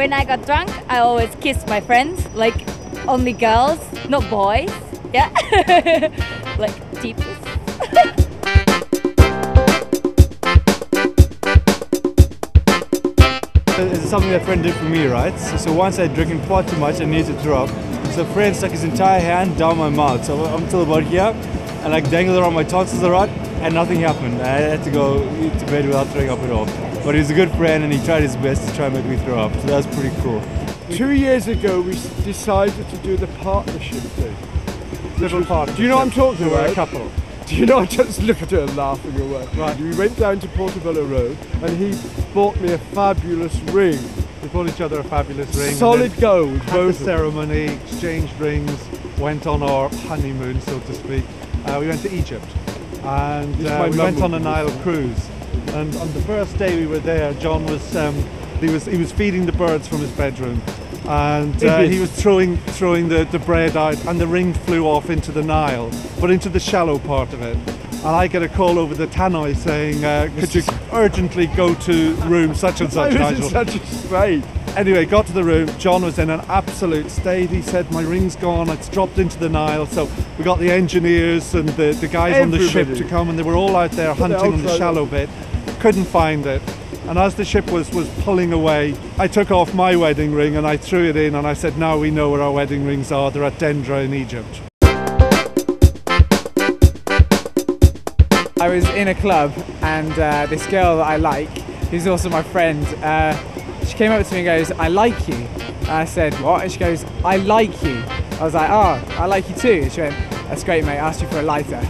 when I got drunk, I always kissed my friends, like only girls, not boys. Yeah, like deepest. It's something a friend did for me, right? So once I'd drinking far too much and needed to throw up. So a friend stuck his entire hand down my mouth. So I'm still about here, and like dangled around my tonsils a lot, and nothing happened. I had to go to bed without throwing up at all. But he was a good friend, and he tried his best to try and make me throw up. So that was pretty cool. 2 years ago, we decided to do the partnership thing. Little partnership. Do you know what I'm talking about? We're a couple. Do you know, I just look at her laughing away. Right. We went down to Portobello Road and he bought me a fabulous ring. We bought each other a fabulous ring. Solid gold. Had the ceremony, exchanged rings, went on our honeymoon, so to speak. We went to Egypt, and we went on a Nile cruise. And on the first day we were there, John was he was feeding the birds from his bedroom, and he was throwing the bread out, and the ring flew off into the Nile, but into the shallow part of it. And I get a call over the tannoy saying, could you urgently go to room such and such, Nigel? Such a spade. Anyway, got to the room. John was in an absolute state. He said, my ring's gone, it's dropped into the Nile. So we got the engineers and the guys on the ship to come, and they were all out there hunting in the shallow bit. Couldn't find it. And as the ship was pulling away, I took off my wedding ring and I threw it in, and I said, now we know where our wedding rings are. They're at Dendra in Egypt. I was in a club, and this girl that I like, who's also my friend, she came up to me and goes, I like you. And I said, what? And she goes, I like you. I was like, oh, I like you too. And she went, that's great, mate, I asked you for a lighter.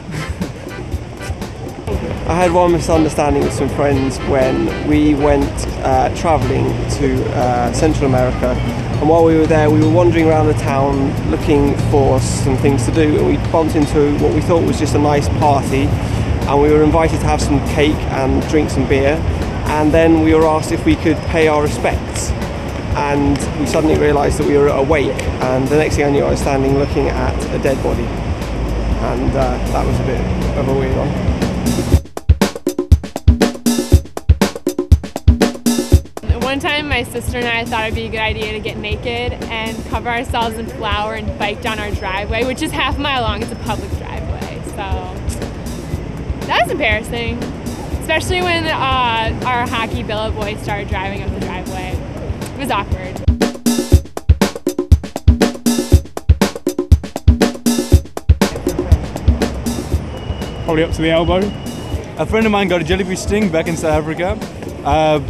I had one misunderstanding with some friends when we went travelling to Central America, and while we were there we were wandering around the town looking for some things to do, and we bumped into what we thought was just a nice party, and we were invited to have some cake and drink some beer, and then we were asked if we could pay our respects, and we suddenly realised that we were at a wake, and the next thing I knew I was standing looking at a dead body, and that was a bit of a weird one. One time my sister and I thought it'd be a good idea to get naked and cover ourselves in flour and bike down our driveway, which is half a mile long. It's a public driveway, so that was embarrassing, especially when our hockey billet boys started driving up the driveway. It was awkward. Probably up to the elbow. A friend of mine got a jellyfish sting back in South Africa.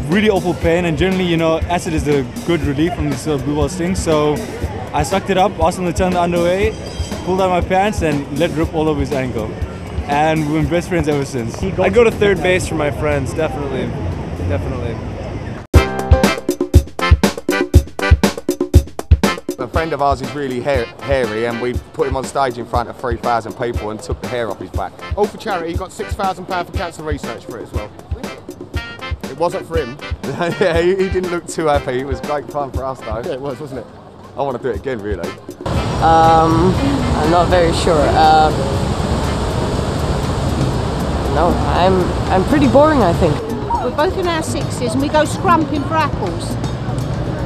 Really awful pain, and generally, you know, acid is a good relief from these sort of blue ball stings. So I sucked it up, asked him to turn the underway, pulled out my pants, and let rip all over his ankle. And we've been best friends ever since. I go to third base for my friends, definitely. A friend of ours is really hairy, and we put him on stage in front of 3,000 people and took the hair off his back. All for charity. He got £6,000 for cancer research for it as well. It wasn't for him. Yeah, he didn't look too happy. It was great fun for us though. Yeah, it was, wasn't it? I want to do it again, really. I'm not very sure. No, I'm pretty boring, I think. We're both in our 60s and we go scrumping for apples.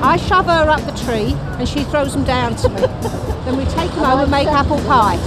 I shove her up the tree and she throws them down to me. Then we take them home and make apple pie.